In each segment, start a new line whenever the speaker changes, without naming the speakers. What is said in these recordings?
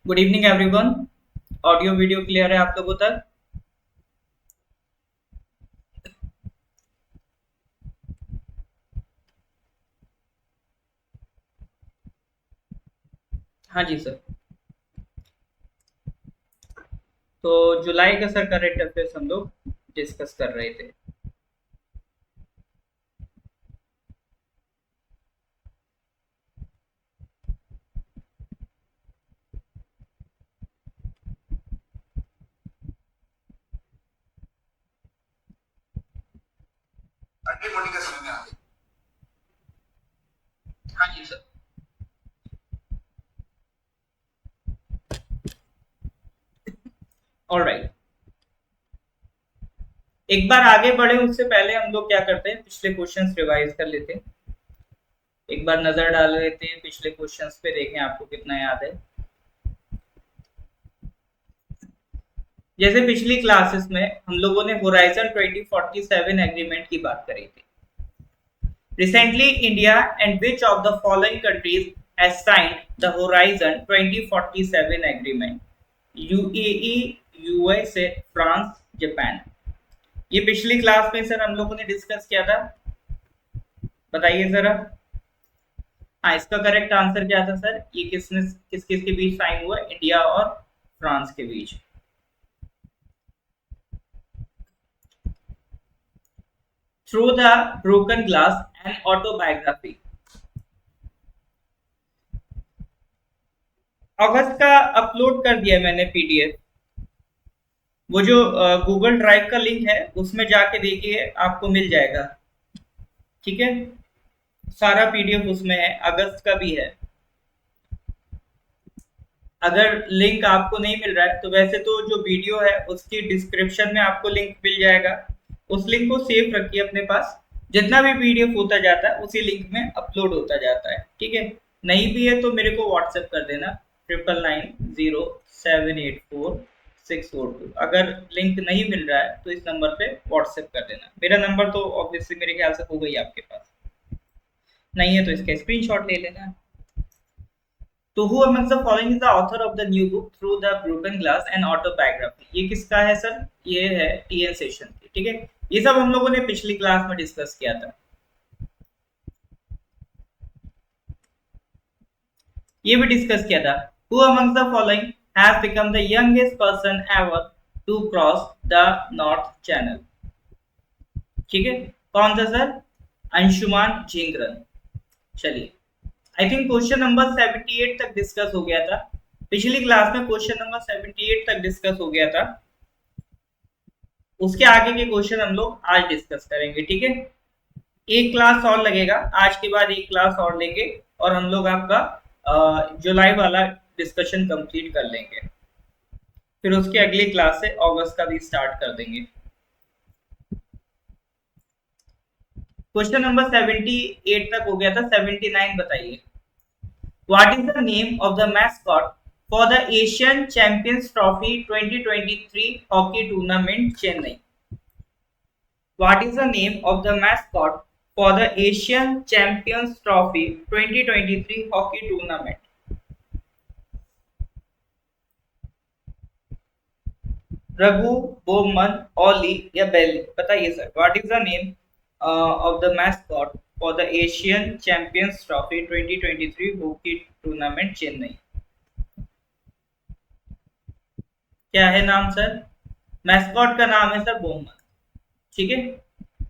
Good evening everyone. Audio video clear है आप लोगों तक? हाँ जी सर। तो जुलाई का सर करंट अफेयर्स हम लोग डिस्कस कर रहे थे।
ठंडी बॉडी का समय में आ गई।
हाँ जी सर। ऑलराइट। एक बार आगे बढ़े उससे पहले हम लोग क्या करते हैं, पिछले क्वेश्चंस रिवाइज कर लेते हैं। एक बार नजर डाल लेते हैं पिछले क्वेश्चंस पे, देखें आपको कितना याद है। जैसे पिछली क्लासेस में हम लोगों ने होराइजन 2047 एग्रीमेंट की बात करी थी। Recently, India and which of the following countries has signed the Horizon 2047 agreement? UAE, USA, France, Japan. ये पिछली क्लास में सर हम लोगों ने डिस्कस किया था। बताइए जरा। हाँ, इसका करेक्ट आंसर क्या था सर? ये किसने किस किस के बीच साइन हुआ? इंडिया और फ्रांस के बीच। Through the broken glass and autobiography. अगस्त का अपलोड कर दिया मैंने पीडीएफ। वो जो गूगल ड्राइव का लिंक है उसमें जाके देखिए, आपको मिल जाएगा। ठीक है, सारा पीडीएफ उसमें है, अगस्त का भी है। अगर लिंक आपको नहीं मिल रहा है तो वैसे तो जो वीडियो है उसकी डिस्क्रिप्शन में आपको लिंक मिल जाएगा। उस लिंक को सेव रखिए अपने पास। जितना भी पीडीएफ होता जाता है उसी लिंक में अपलोड होता जाता है। ठीक है, नहीं भी है तो मेरे को व्हाट्सएप कर देना, 9990784642। अगर लिंक नहीं मिल रहा है तो इस नंबर पे व्हाट्सएप कर देना। मेरा नंबर तो ऑब्वियसली मेरे ख्याल से होगा ही आपके पास। नहीं है तो इसका स्क्रीनशॉट ले लेना। तो who amongst the following is the author of the new book through the broken glass and autobiography? ये किसका है सर? ये है टीएन सेशन की। ठीक है, ये सब हम लोगों ने पिछली क्लास में डिस्कस किया था। ये भी डिस्कस किया था। Who amongst the following has become the youngest person ever to cross the North Channel? ठीक है, कौन था सर? अंशुमान झिंगरन। चलिए, आई थिंक क्वेश्चन नंबर 78 तक डिस्कस हो गया था। पिछली क्लास में क्वेश्चन नंबर 78 तक डिस्कस हो गया था। उसके आगे के क्वेश्चन हम लोग आज डिस्कस करेंगे। ठीक है, एक क्लास और लगेगा, आज के बाद एक क्लास और लेंगे और हम लोग आपका जुलाई वाला डिस्कशन कंप्लीट कर लेंगे। फिर उसके अगली क्लास से अगस्त का भी स्टार्ट कर देंगे। क्वेश्चन नंबर 78 तक हो गया था, 79 बताइए। What is the name of the mascot for the Asian Champions Trophy 2023 hockey tournament Chennai? What is the name of the mascot for the Asian Champions Trophy 2023 hockey tournament? Raghu, Boman, Olly या Bailey? बताइए sir, what is the name of the mascot for the Asian Champions Trophy 2023 hockey tournament Chennai? क्या है नाम sir? Mascot का नाम है sir Boman. ठीक है,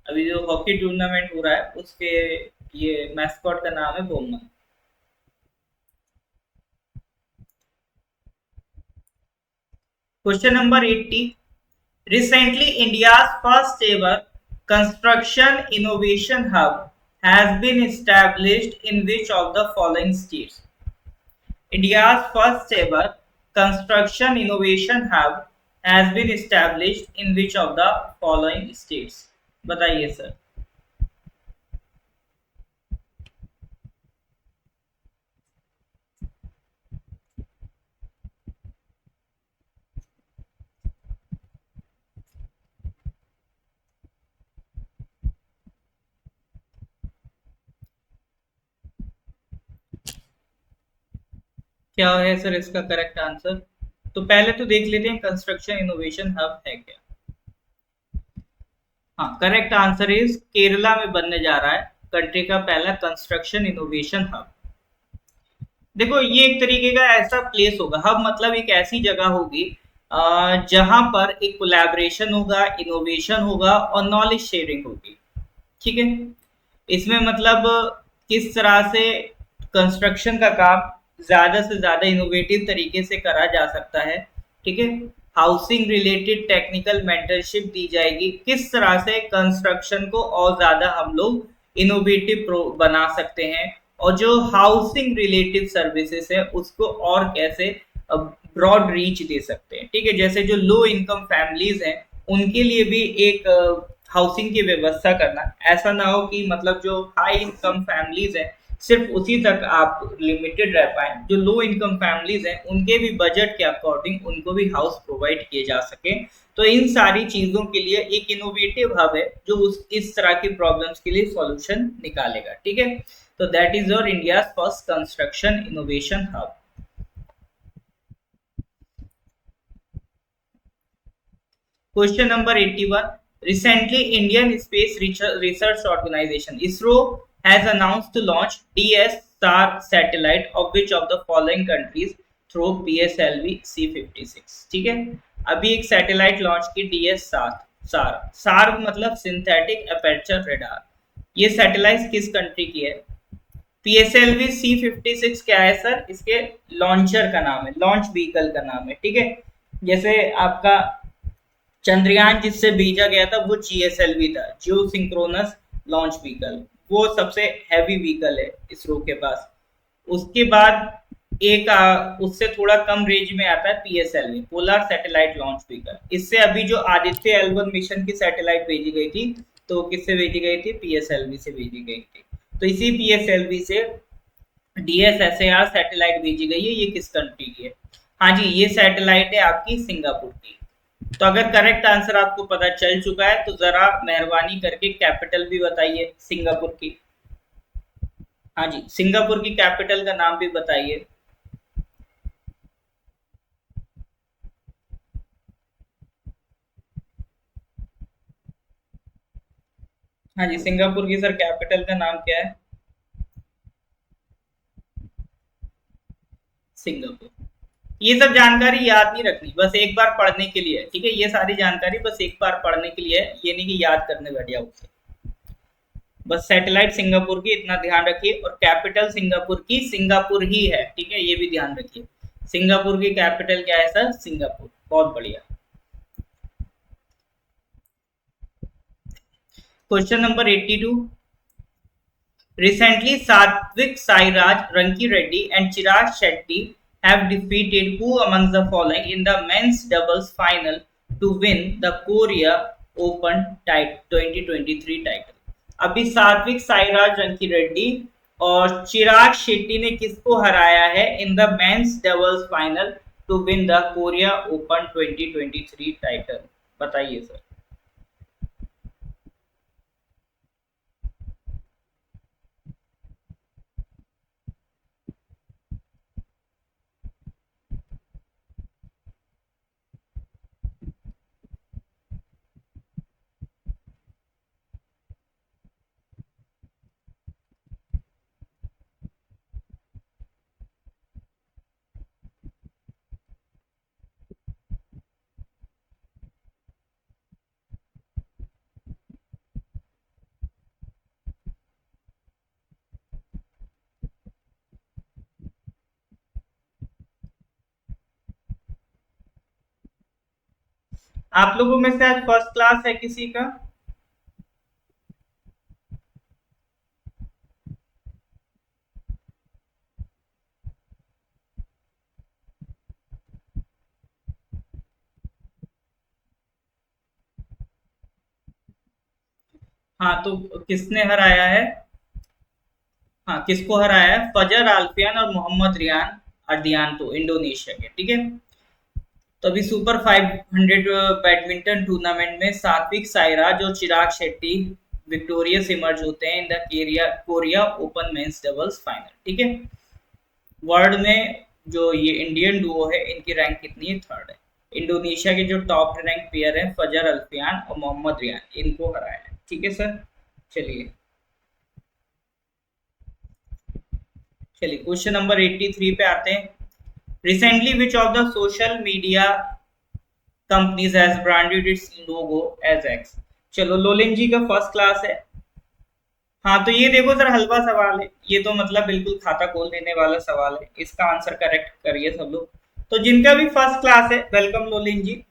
अभी जो हॉकी टूर्नामेंट हो रहा है उसके ये मैस्कॉट का नाम है बोमन। Question number 80। Recently, India's first ever construction innovation hub has been established in which of the following states? India's first ever construction innovation hub has been established in which of the following states? बताइए sir. क्या है sir इसका correct answer? तो पहले तो देख लेते हैं कंस्ट्रक्शन इनोवेशन हब है क्या। हाँ, करेक्ट आंसर इज केरला में बनने जा रहा है कंट्री का पहला कंस्ट्रक्शन इनोवेशन हब। देखो ये एक तरीके का ऐसा प्लेस होगा, हब मतलब एक ऐसी जगह होगी जहां पर एक कोलैबोरेशन होगा, इनोवेशन होगा और नॉलेज शेयरिंग होगी। ठीक है, इसमें मतलब किस तरह से कंस्ट्रक्शन का काम ज्यादा से ज्यादा इनोवेटिव तरीके से करा जा सकता है। ठीक है, हाउसिंग रिलेटेड टेक्निकल मेंटरशिप दी जाएगी, किस तरह से कंस्ट्रक्शन को और ज्यादा हम लोग इनोवेटिव बना सकते हैं, और जो हाउसिंग रिलेटेड सर्विसेज है उसको और कैसे ब्रॉड रीच दे सकते हैं। ठीक है, जैसे जो लो इनकम फैमिलीज हैं उनके लिए भी एक हाउसिंग की व्यवस्था करना, ऐसा ना हो कि मतलब जो हाई इनकम फैमिलीज हैं सिर्फ उसी तक आप लिमिटेड रह पाए, जो लो इनकम फैमिलीज हैं उनके भी बजट के अकॉर्डिंग उनको भी हाउस प्रोवाइड किए जा सके। तो इन सारी चीजों के लिए एक इनोवेटिव हब है जो उस इस तरह की प्रॉब्लम्स के लिए सॉल्यूशन निकालेगा। ठीक है, तो that is your India first construction innovation hub. Question number 81. Recently, Indian Space Research Organization (ISRO) has announced to launch DS-SAR satellite of which of the following countries through PSLV C56। ठीक है, अभी एक satellite launch की DS-SAR। सार सार मतलब synthetic aperture radar. ये satellite किस कंट्री की है? PSLV C56 क्या है सर? इसके लॉन्चर का नाम है, लॉन्च व्हीकल का नाम है। ठीक है, जैसे आपका चंद्रयान जिससे भेजा गया था वो GSLV था, जियो सिंक्रोनस लॉन्च व्हीकल, वो सबसे हैवी व्हीकल है इसरो के पास। उसके बाद एक उससे थोड़ा कम रेंज में आता है PSLV, polar satellite launch vehicle. इससे अभी जो आदित्य L1 मिशन की सैटेलाइट भेजी गई थी, तो किससे भेजी गई थी? PSLV से भेजी गई थी। तो इसी PSLV से DSSAR सैटेलाइट भेजी गई है। ये किस कंट्री की है? हाँ जी, ये सैटेलाइट है आपकी सिंगापुर की। तो अगर करेक्ट आंसर आपको पता चल चुका है तो जरा मेहरबानी करके कैपिटल भी बताइए सिंगापुर की। हाँ जी, सिंगापुर की कैपिटल का नाम भी बताइए। हाँ जी, सिंगापुर की सर कैपिटल का नाम क्या है? सिंगापुर। ये सब जानकारी याद नहीं रखनी, बस एक बार पढ़ने के लिए। ठीक है, ये सारी जानकारी बस एक बार पढ़ने के लिए, ये नहीं कि याद करने बैठ जाओ उसे। बस सैटेलाइट सिंगापुर की इतना ध्यान रखिए, और कैपिटल सिंगापुर की सिंगापुर ही है। ठीक है, ये भी ध्यान रखिए। सिंगापुर की कैपिटल क्या है सर? सिंगापुर। बहुत बढ़िया। Question number 82। Recently, Satvik Sairaj, Ranki Reddy, and Chirag Shetty have defeated who amongst the following in the men's doubles final to win the Korea Open 2023 title? अभी सात्विक साईराज रंकी रेड्डी और चिराग शेट्टी ने किसको हराया है in the men's doubles final to win the Korea Open 2023 title? बताइए sir. आप लोगों में से आज फर्स्ट क्लास है किसी का? हाँ, तो किसने हराया है? हाँ, किसको हराया है? फजर आल्फियन और मोहम्मद रियान अर्दियान इंडोनेशिया के। ठीक है, तो अभी सुपर 500 बैडमिंटन टूर्नामेंट में सात्विक साईराज और चिराग शेट्टी विक्टोरियस इमर्ज होते हैं in the Korea open mains doubles final. ठीक है, वर्ल्ड में जो ये इंडियन डुओ है इनकी रैंक कितनी है, थर्ड है। इंडोनेशिया के जो टॉप रैंक प्लेयर हैं फजर अल्फियान और मोहम्मद रियान, इनको हराया है। ठीक है सर, चलिए क्वेश्चन नंबर 83 पे आते हैं। Recently which of the social media companies has branded its logo as X. चलो लोलिन जी का फर्स्ट क्लास है। हाँ तो ये देखो सर, हलवा सवाल है ये, तो मतलब बिल्कुल खाता खोल देने वाला सवाल है, इसका आंसर करेक्ट करिए सब लोग। तो जिनका भी फर्स्ट क्लास है, वेलकम लोलिन जी।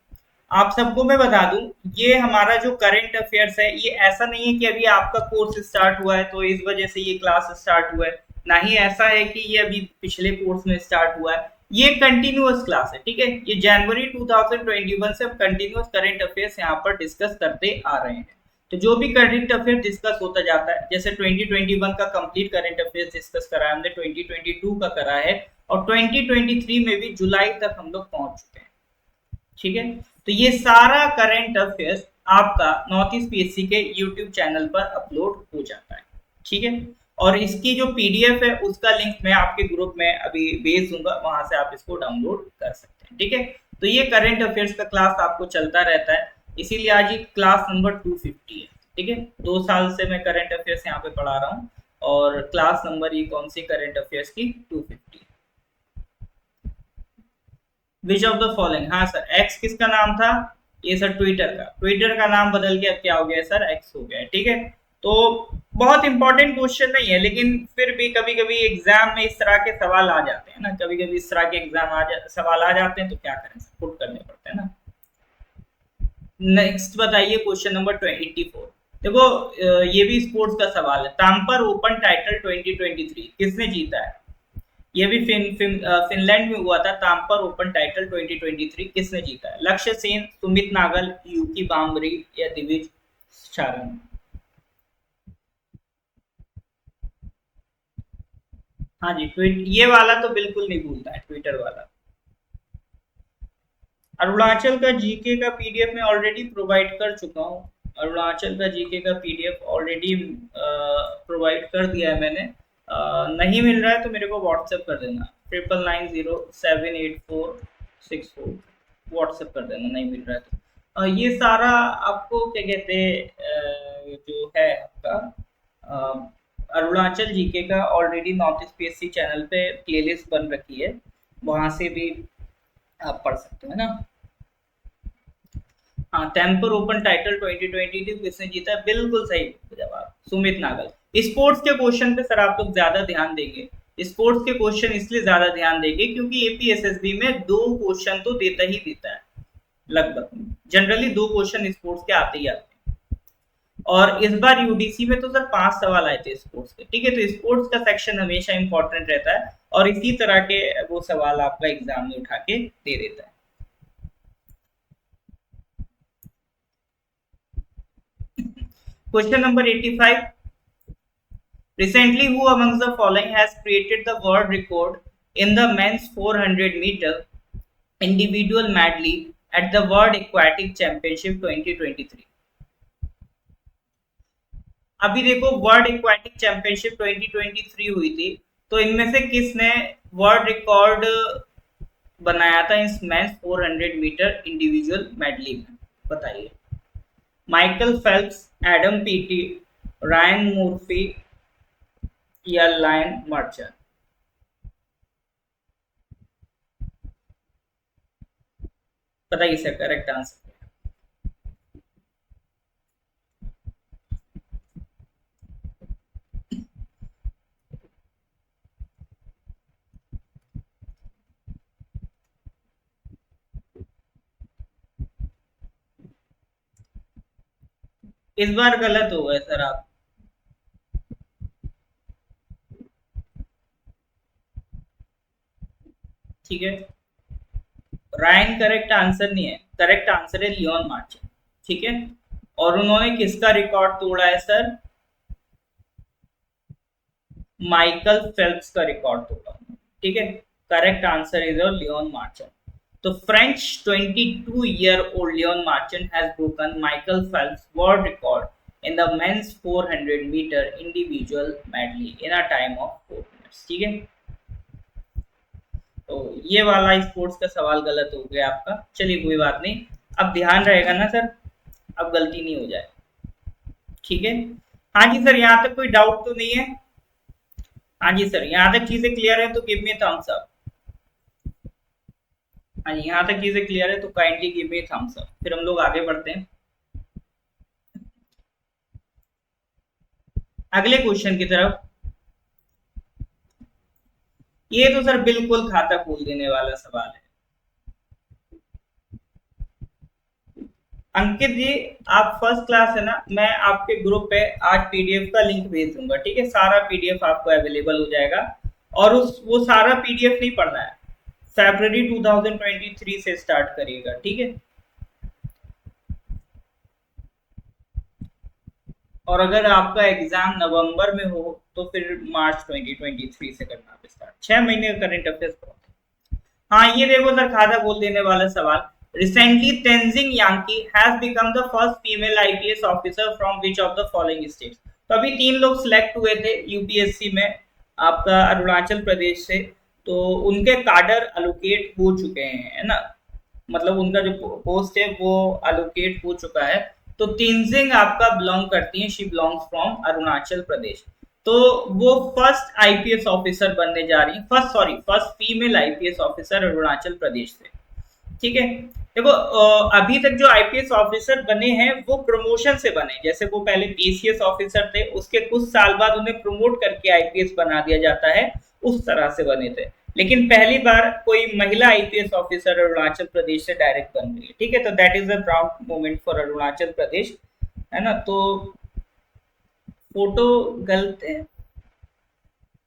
आप सबको मैं बता दूं, ये हमारा जो करंट अफेयर्स है, ये ऐसा नहीं है कि अभी आपका कोर्स स्टार्ट हुआ है तो इस वजह से ये क्लास स्टार्ट हुआ है, ना ही ऐसा है कि ये अभी पिछले कोर्स में स्टार्ट हुआ है। ये कंटिन्यूअस क्लास है, ठीक है। ये जनवरी 2021 से हम कंटिन्यूअस करंट अफेयर्स यहाँ पर डिस्कस करते आ रहे हैं। तो जो भी करंट अफेयर डिस्कस होता जाता है, जैसे 2021 का कंप्लीट करंट अफेयर्स डिस्कस करा है हमने, 2022 का करा है, और 2023 में भी जुलाई तक हम लोग पहुंच चुके हैं। ठीक है, तो ये सारा करंट अफेयर्स आपका नॉर्थ ईस्ट पीएससी के यूट्यूब चैनल पर अपलोड हो जाता है। ठीक है, और इसकी जो पीडीएफ है उसका लिंक मैं आपके ग्रुप में अभी भेज दूंगा, वहां से आप इसको डाउनलोड कर सकते हैं। ठीक है, तो ये करंट अफेयर्स का क्लास आपको चलता रहता है, इसीलिए आज ये क्लास नंबर 250 है। ठीक है, 2 साल से मैं करंट अफेयर्स यहाँ पे पढ़ा रहा हूँ, और क्लास नंबर ये कौन सी करंट अफेयर्स की, 250। विच ऑफ द फॉलोइंग, हाँ सर एक्स किसका नाम था, ये सर ट्विटर का नाम बदल के अब क्या हो गया सर, एक्स हो गया। ठीक है, तो बहुत इंपॉर्टेंट क्वेश्चन नहीं है, लेकिन फिर भी कभी कभी एग्जाम में इस तरह के सवाल आ जाते हैं ना, कभी कभी इस तरह के सवाल आ जाते हैं, तो क्या करें, पुट करने पड़ते हैं ना। नेक्स्ट बताइए क्वेश्चन नंबर 84। देखो ये भी स्पोर्ट्स का सवाल है। ताम्पर ओपन टाइटल 2023 किसने जीता है, ये भी फिनलैंड में हुआ था। ताम्पर ओपन टाइटल 2023 किसने जीता है, लक्ष्य सेन, सुमित नागल, यूकी बाम्बरी या दिविज शरण। हाँ जी, ट्वीट ये वाला तो बिल्कुल नहीं भूलता है, ट्विटर वाला। अरुणाचल का जीके का पीडीएफ मैं ऑलरेडी प्रोवाइड कर चुका हूँ। अरुणाचल का जीके का पीडीएफ ऑलरेडी प्रोवाइड कर दिया है मैंने। नहीं मिल रहा है तो मेरे को व्हाट्सएप कर देना, 99907846 व्हाट्सएप कर देना, नहीं मिल रहा है तो। ये सारा आपको क्या कहते हैं, जो है आपका अरुणाचल जीके का already north east PSC channel पे प्लेलिस्ट बन रखी है, वहां से भी आप पढ़ सकते हो ना। हाँ, टेम्पर ओपन टाइटल 2022 किसने जीता है, बिल्कुल सही जवाब, सुमित नागल। स्पोर्ट्स के क्वेश्चन पे सर आप लोग ज्यादा ध्यान देंगे, स्पोर्ट्स के क्वेश्चन इसलिए ज्यादा ध्यान देंगे क्योंकि एपीएसएसबी में 2 क्वेश्चन तो देता ही देता है, लगभग जनरली 2 क्वेश्चन स्पोर्ट्स के आते ही आते हैं। और इस बार यूडीसी में तो सर 5 सवाल आए थे स्पोर्ट्स के। ठीक है, तो स्पोर्ट्स का सेक्शन हमेशा इंपॉर्टेंट रहता है, और इसी तरह के वो सवाल आपका एग्जाम में उठा के दे देता है। Question number 85. Recently, who amongst the following has created the world record in the men's 400-meter individual medley at the World Aquatic Championship 2023? अभी देखो वर्ल्ड एक्वाटिक चैंपियनशिप 2023 हुई थी, तो इनमें से किसने वर्ल्ड रिकॉर्ड बनाया था इस मेंस 400 मीटर इंडिविजुअल मेडली में, बताइए। Michael Phelps, Adam Peaty, Ryan Murphy या लायन मार्चर। बताइए सर करेक्ट आंसर। इस बार गलत हो गए सर आप। ठीक है, रायन करेक्ट आंसर नहीं है, करेक्ट आंसर है लियोन मार्चर। ठीक है, और उन्होंने किसका रिकॉर्ड तोड़ा है सर, माइकल फेल्प्स का रिकॉर्ड तोड़ा। ठीक है, correct answer is Leon Marchand. तो French 22-year-old Leon Marchand has broken Michael Phelps' world record in the men's 400-meter individual medley in a time of 4 minutes. ठीक है, तो ये वाला स्पोर्ट्स का सवाल गलत हो गया आपका, चलिए कोई बात नहीं, अब ध्यान रहेगा ना सर, अब गलती नहीं हो जाए, ठीक है। हाँ जी सर, यहाँ तक कोई डाउट तो नहीं है? हाँ जी सर, यहाँ तक चीजें क्लियर है तो गिव मी थम्स अप। हाँ जी, यहाँ तक चीजें क्लियर है तो kindly give me thumbs up, फिर हम लोग आगे बढ़ते हैं अगले क्वेश्चन की तरफ। ये तो सर बिल्कुल खाता खोल देने वाला सवाल है। अंकित जी, आप फर्स्ट क्लास है ना, मैं आपके ग्रुप पे आज पीडीएफ का लिंक भेज दूंगा, ठीक है, सारा पीडीएफ आपको अवेलेबल हो जाएगा, और उस वो सारा पीडीएफ नहीं पढ़ना है, फरवरी 2023 से स्टार्ट करिएगा, ठीक है। और अगर आपका एग्जाम नवंबर में हो तो फिर मार्च 2023 से करना स्टार्ट, 6 महीने का करंट अफेयर्स पढ़ो। हाँ ये देखो सर, खाता बोल देने वाला सवाल। Recently Tenzing Yankee has become the first female IPS officer from which of the following states. तो अभी 3 लोग सिलेक्ट हुए थे यूपीएससी में, आपका अरुणाचल प्रदेश से, तो उनके कार्डर अलोकेट हो चुके हैं, है ना, मतलब उनका जो पोस्ट है वो अलोकेट हो चुका है। तो तेंजिंग आपका बिलोंग करती है, she belongs from Arunachal Pradesh, तो वो फर्स्ट आईपीएस ऑफिसर बनने जा रही है, first female IPS officer Arunachal Pradesh से, ठीक है। देखो अभी तक जो आईपीएस ऑफिसर बने हैं वो प्रमोशन से बने, जैसे वो पहले पीसीएस ऑफिसर थे, उसके कुछ साल बाद उन्हें प्रमोट करके आईपीएस बना दिया जाता है, उस तरह से बने थे। लेकिन पहली बार कोई महिला आईपीएस ऑफिसर अरुणाचल प्रदेश से डायरेक्ट बन गई, ठीक है, तो that is a proud moment for Arunachal Pradesh, है ना। तो फोटो गलत है,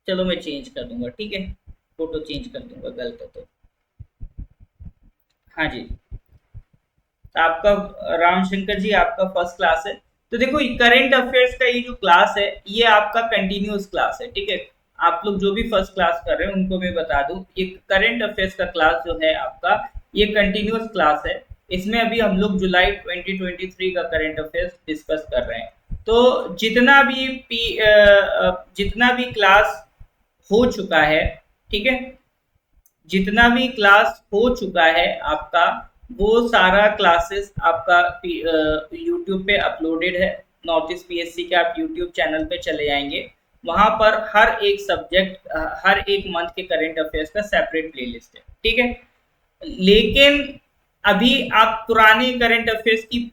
चलो मैं चेंज कर दूंगा, ठीक है, फोटो चेंज कर दूंगा, गलत है तो। हाँ जी, तो आपका रामशंकर जी आपका फर्स्ट क्लास है। तो देखो करंट अफेयर्स का ये जो क्लास है ये आपका कंटिन्यूअस क्लास है, ठीक है। आप लोग जो भी फर्स्ट क्लास कर रहे हैं उनको मैं बता दूं, ये करंट अफेयर्स का क्लास जो है आपका, ये कंटिन्यूअस क्लास है। इसमें अभी हम लोग जुलाई 2023 का करंट अफेयर्स डिस्कस कर रहे हैं। तो जितना भी क्लास हो चुका है, ठीक है, जितना भी क्लास हो चुका है आपका, वो सारा क्लासेस आपका यूट्यूब पे अपलोडेड है। नॉर्थ ईस्ट पीएससी के आप यूट्यूब चैनल पे चले जाएंगे, वहां पर हर एक सब्जेक्ट, हर एक मंथ के करंट अफेयर्स का सेपरेट प्लेलिस्ट है, ठीक है। लेकिन अभी आप पुराने करंट अफेयर्स की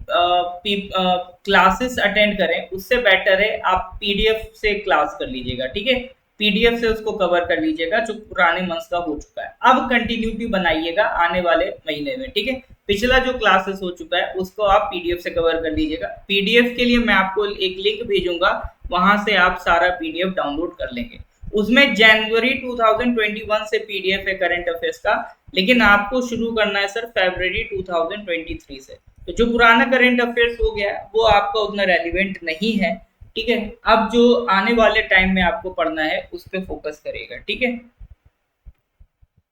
क्लासेस अटेंड करें, उससे बेटर है आप पीडीएफ से क्लास कर लीजिएगा, ठीक है, पीडीएफ से उसको कवर कर लीजिएगा जो पुराने मंथ्स का हो चुका है। अब कंटिन्यूटी बनाइएगा आने वाले महीने में, ठीक है। पिछला जो क्लासेस हो चुका है उसको आप पीडीएफ से कवर कर लीजिएगा। पीडीएफ के लिए मैं आपको एक लिंक भेजूंगा, वहां से आप सारा पीडीएफ डाउनलोड कर लेंगे। उसमें जनवरी 2021 से पीडीएफ है करंट अफेयर्स का, लेकिन आपको शुरू करना है सर फरवरी 2023 से। तो जो पुराना करंट अफेयर्स हो गया वो आपका उतना रेलिवेंट नहीं है, ठीक है। अब जो आने वाले टाइम में आपको पढ़ना है उस पर फोकस करेगा, ठीक है।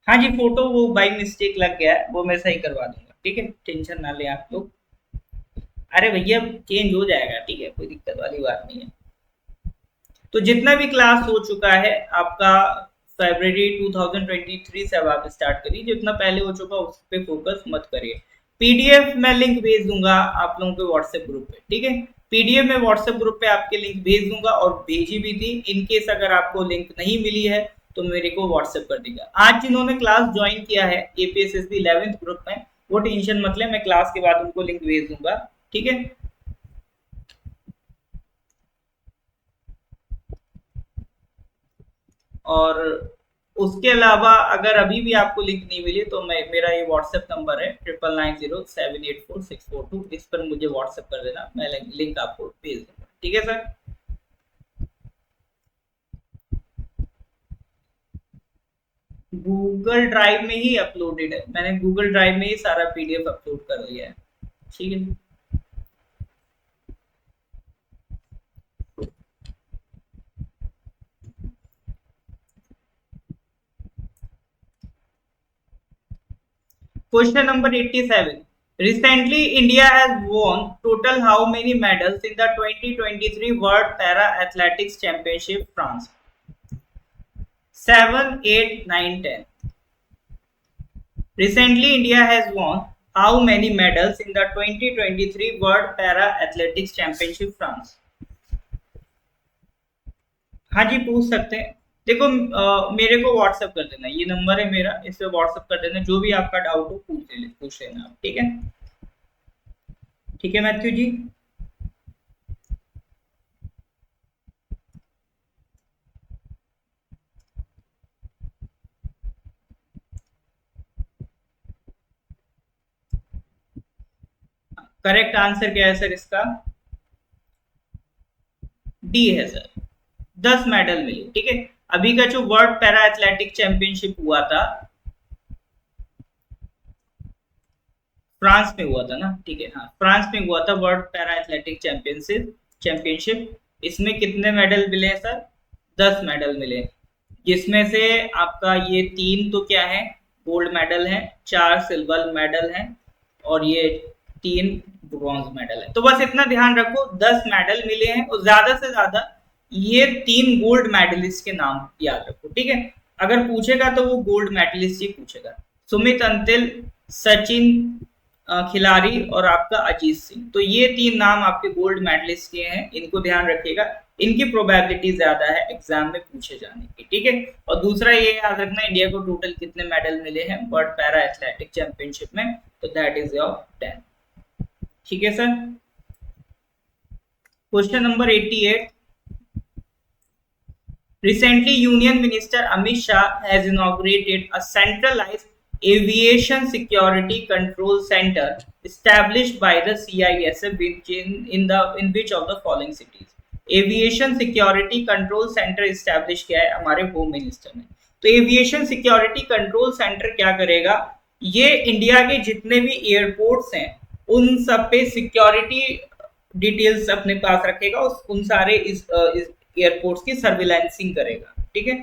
हाँ जी, फोटो वो बाई मिस्टेक लग गया है, वो मैं सही करवा दूंगा, ठीक है, टेंशन ना ले आप लोग। अरे भैया चेंज हो जाएगा, ठीक है, कोई दिक्कत वाली बात नहीं है। तो जितना भी क्लास हो चुका है आपका फरवरी 2023 से अब आप स्टार्ट करिए, जितना पहले हो चुका उस पर फोकस मत करिए। पीडीएफ मैं लिंक भेज दूंगा आप लोगों के व्हाट्सएप ग्रुप पे, ठीक है, पीडीएफ में व्हाट्सएप ग्रुप पे आपके लिंक भेज दूंगा, और भेजी भी थी। इन केस अगर आपको लिंक नहीं मिली है तो मेरे को व्हाट्सएप कर देगा। आज जिन्होंने क्लास ज्वाइन किया है एपीएसएसबी 11th ग्रुप में, वो टेंशन मत ले, मैं क्लास के बाद उनको लिंक भेज दूंगा, ठीक है। और उसके अलावा अगर अभी भी आपको लिंक नहीं मिली तो मेरा ये व्हाट्सएप नंबर है 9990784642, इस पर मुझे व्हाट्सएप कर देना, मैं लिंक आपको भेज दूंगा, ठीक है सर। गूगल ड्राइव में ही अपलोडेड है, मैंने गूगल ड्राइव में ही सारा पीडीएफ अपलोड कर लिया है, ठीक है। Question number 87. Recently, India has won total how many medals in the 2023 World Para Athletics Championship France? 7, 8, 9, 10. Recently, India has won how many medals in the 2023 World Para Athletics Championship France? हाँ जी, पूछ सकते हैं। देखो मेरे को WhatsApp कर देना, ये नंबर है मेरा, इस पे व्हाट्सएप कर देना, जो भी आपका डाउट हो पूछ लेना आप, ठीक है? ठीक है मैथ्यू जी। करेक्ट आंसर क्या है सर इसका? डी है सर, 10 मेडल मिले, ठीक है। अभी का जो वर्ल्ड पैरा एथलेटिक चैंपियनशिप हुआ था, फ्रांस में हुआ था ना, ठीक है, हाँ फ्रांस में हुआ था वर्ल्ड पैरा एथलेटिक चैंपियनशिप। इसमें कितने मेडल मिले हैं सर? 10 मेडल मिले, जिसमें से आपका ये 3 तो क्या है, गोल्ड मेडल है, 4 सिल्वर मेडल हैं, और ये 3 ब्रॉन्ज मेडल है। तो बस इतना ध्यान रखो, 10 मेडल मिले हैं, और ज्यादा से ज्यादा ये 3 गोल्ड मेडलिस्ट के नाम याद रखो, ठीक है। अगर पूछेगा तो वो गोल्ड मेडलिस्ट ही पूछेगा। सुमित अंतिल, सचिन खिलाड़ी और आपका अजीत सिंह, तो ये 3 नाम आपके गोल्ड मेडलिस्ट के हैं, इनको ध्यान रखिएगा। इनकी प्रोबेबिलिटी ज्यादा है एग्जाम में पूछे जाने की, ठीक है। और दूसरा ये याद रखना, इंडिया को टोटल कितने मेडल मिले हैं वर्ल्ड पैरा एथलेटिक चैंपियनशिप में, तो दैट इज योर 10, ठीक है sir. Question number 88, recently Union Minister Amit Shah has inaugurated a centralized aviation security control center established by the CISF in which of the following cities? Aviation security control centre establish किया है हमारे home minister ने। तो aviation security control centre क्या करेगा, ये India के जितने भी एयरपोर्ट्स हैं उन सब पे सिक्योरिटी डिटेल्स अपने पास रखेगा, उन सारे इस एयरपोर्ट्स की सर्विलांसिंग करेगा, ठीक है।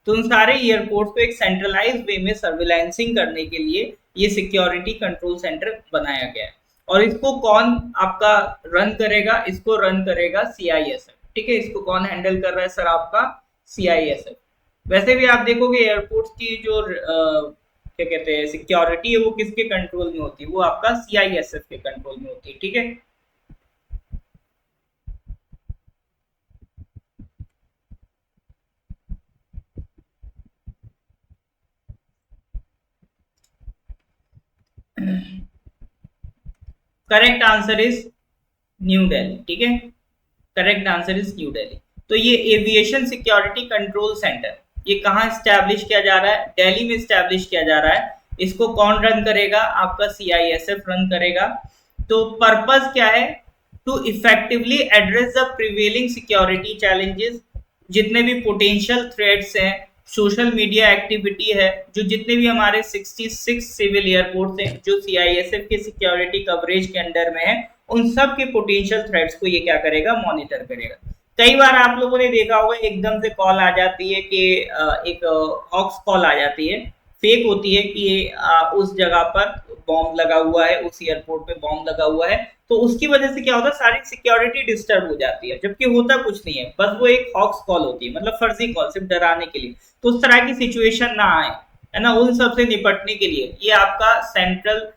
तो उन सारे एयरपोर्ट्स को एक सेंट्रलाइज्ड वे में सर्विलांसिंग करने के लिए ये सिक्योरिटी कंट्रोल सेंटर बनाया गया है। और इसको कौन आपका रन करेगा? इसको रन करेगा CISF, ठीक है। इसको कौन हैंडल कर रहा है सर? आपका CISF। वैसे भी आप देखोगे एयरपोर्ट्स की जो क्या कहते हैं सिक्योरिटी है, वो किसके कंट्रोल में होती है? वो आपका CISF के कंट्रोल में होती है, ठीक है। Correct answer is new Delhi, ठीक है। Correct answer is new Delhi. तो ये एविएशन सिक्योरिटी कंट्रोल सेंटर ये कहाँ स्टैब्लिश किया जा रहा है? दिल्ली में स्टैब्लिश किया जा रहा है। इसको कौन रन करेगा? आपका CISF रन करेगा। तो पर्पस क्या है? To effectively address the prevailing security challenges, जितने भी पोटेंशियल थ्रेट्स हैं, सोशल मीडिया एक्टिविटी है, जो जितने भी हमारे 66 सिविल एयरपोर्ट्स हैं जो CISF के सिक्योरिटी कवरेज के अंडर में है, उन सब के पोटेंशियल थ्रेट्स को ये क्या करेगा? मॉनिटर करेगा। कई बार आप लोगों ने देखा होगा एकदम से कॉल आ जाती है कि एक हॉक्स कॉल आ जाती है, फेक होती है कि उस जगह पर बॉम्ब लगा हुआ है, उस एयरपोर्ट पे बॉम्ब लगा हुआ है, तो उसकी वजह से क्या होता है? सारी सिक्योरिटी डिस्टर्ब हो जाती है, जबकि होता कुछ नहीं है, बस वो एक हॉक्स कॉल होती है, मतलब फर्जी कॉल, सिर्फ डराने के लिए। तो उस तरह की सिचुएशन ना आए, है ना, उन सब से निपटने के लिए ये आपका सेंट्रल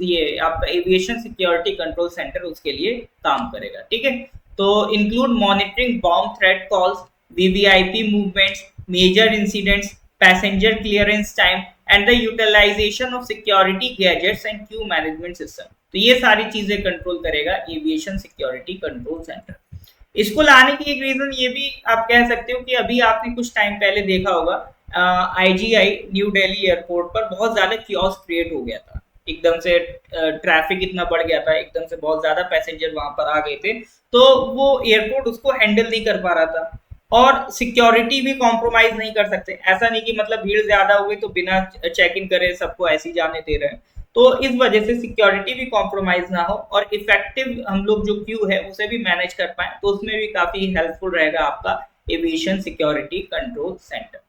ये आपका एविएशन सिक्योरिटी कंट्रोल सेंटर उसके लिए काम करेगा, ठीक है। तो include monitoring bomb threat calls, VVIP movements, major incidents, passenger clearance time and the utilisation of security gadgets and queue management system. तो ये सारी चीजें कंट्रोल करेगा एविएशन सिक्योरिटी कंट्रोल सेंटर। इसको लाने की एक रीजन ये भी आप कह सकते हो कि अभी आपने कुछ टाइम पहले देखा होगा IGI न्यू दिल्ली एयरपोर्ट पर बहुत ज्यादा कियोस्क क्रिएट हो गया था, एकदम से ट्रैफिक इतना बढ़ गया था, एकदम से बहुत ज्यादा पैसेंजर वहां पर आ गए थे, तो वो एयरपोर्ट उसको हैंडल नहीं कर पा रहा था। और सिक्योरिटी भी कॉम्प्रोमाइज नहीं कर सकते, ऐसा नहीं कि मतलब भीड़ ज्यादा हो गई तो बिना चेक इन करे सबको ऐसे ही जाने दे रहे हैं। तो इस वजह से सिक्योरिटी भी कॉम्प्रोमाइज ना हो और इफेक्टिव हम लोग जो क्यू है उसे भी मैनेज कर पाए, तो उसमें भी काफी हेल्पफुल रहेगा आपका एविएशन सिक्योरिटी कंट्रोल सेंटर।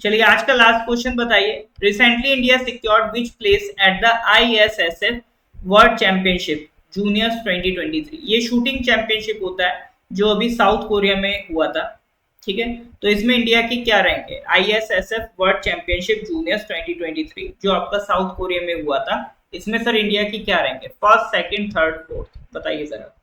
चलिए आज का लास्ट क्वेश्चन बताइए। Recently India secured which place at the ISSF world championship juniors 2023। ये शूटिंग चैंपियनशिप होता है जो अभी साउथ कोरिया में हुआ था, ठीक है, तो इसमें इंडिया की क्या रैंक है? ISSF वर्ल्ड चैंपियनशिप जूनियर्स 2023 जो आपका साउथ कोरिया में हुआ था, इसमें सर इंडिया की क्या रैंक है? फर्स्ट, सेकंड, थर्ड, फोर्थ, बताइए जरा।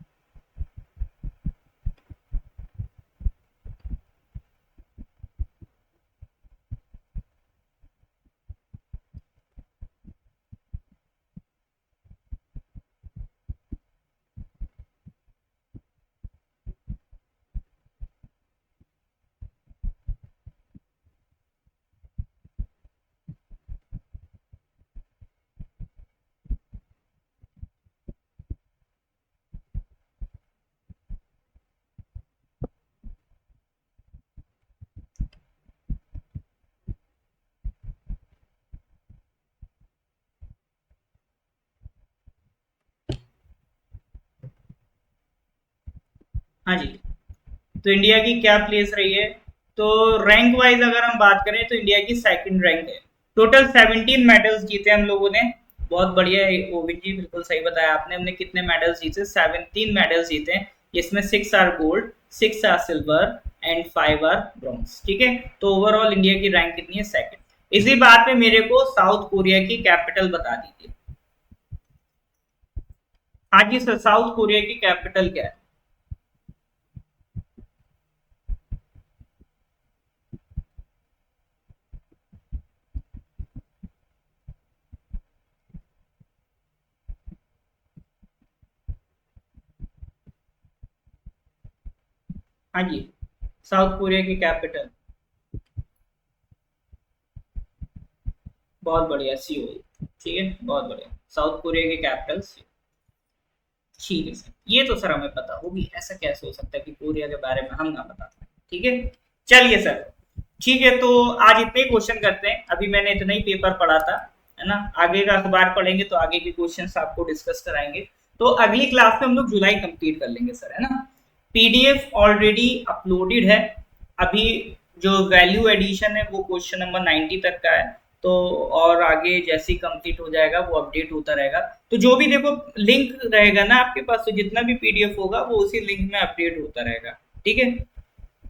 हाँ जी, तो इंडिया की क्या प्लेस रही है? तो रैंक वाइज अगर हम बात करें तो इंडिया की सेकंड रैंक है। टोटल 17 मेडल्स जीते हम लोगों ने, बहुत बढ़िया है ओविन जी, बिल्कुल सही बताया आपने। हमने कितने मेडल्स जीते? 17 मेडल्स जीते हैं, जिसमें 6 are gold, 6 are silver and 5 are bronze. ठीक है, तो ओवरऑल इंडिया की रैंक कितनी है? सेकंड। इसी बात पे मेरे को साउथ कोरिया की कैपिटल बता दीजिए। हाँ जी सर, साउथ कोरिया की कैपिटल क्या है? हाँ जी, साउथ कोरिया की कैपिटल। बहुत बढ़िया, सीओल। ठीक है, बहुत बढ़िया, साउथ कोरिया की कैपिटल सीओल। ठीक है सर, ये तो सर हमें पता होगी, ऐसा कैसे हो सकता है कि कोरिया के बारे में हम ना बता पाए। ठीक है, चलिए सर। ठीक है, तो आज इतने क्वेश्चन करते हैं, अभी मैंने इतना ही पेपर पढ़ा था, है ना। आगे का अखबार पढ़ेंगे तो आगे के क्वेश्चंस आपको डिस्कस कराएंगे। तो अगली क्लास में हम लोग जुलाई कंप्लीट कर लेंगे सर, है ना। पीडीएफ ऑलरेडी अपलोडेड है। अभी जो वैल्यू एडिशन है वो क्वेश्चन नंबर 90 तक का है। तो और आगे जैसे ही कंप्लीट हो जाएगा वो अपडेट होता रहेगा। तो जो भी देखो लिंक रहेगा ना आपके पास, तो जितना भी पीडीएफ होगा वो उसी लिंक में अपडेट होता रहेगा। ठीक है,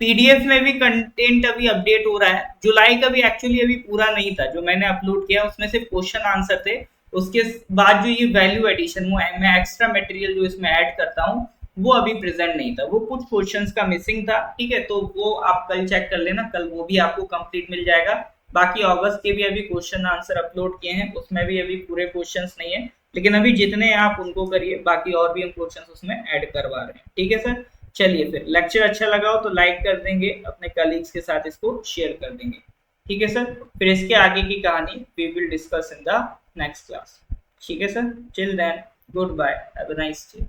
पीडीएफ में भी कंटेंट अभी अपडेट हो रहा है। जुलाई का भी एक्चुअली अभी पूरा नहीं था, जो मैंने अपलोड किया उसमें सिर्फ क्वेश्चन आंसर थे। उसके बाद जो ये वैल्यू एडिशन, वो मैं एक्स्ट्रा मटेरियल जो इसमें ऐड करता हूँ वो अभी प्रेजेंट नहीं था, वो कुछ क्वेश्चंस का मिसिंग था। ठीक है, तो वो आप कल चेक कर लेना, कल वो भी आपको कंप्लीट मिल जाएगा। बाकी अगस्त के भी अभी क्वेश्चन आंसर अपलोड किए हैं, उसमें भी अभी पूरे क्वेश्चंस नहीं है, लेकिन अभी जितने हैं आप उनको करिए, बाकी और भी हम क्वेश्चंस उसमें ऐड करवा रहे हैं। ठीक है सर, चलिए फिर लेक्चर अच्छा लगा हो तो लाइक कर देंगे, अपने कलीग्स के साथ इसको शेयर कर देंगे। ठीक है सर, फिर इसके आगे की कहानी we will discuss in the next class. ठीक है sir, till then goodbye, have a nice day.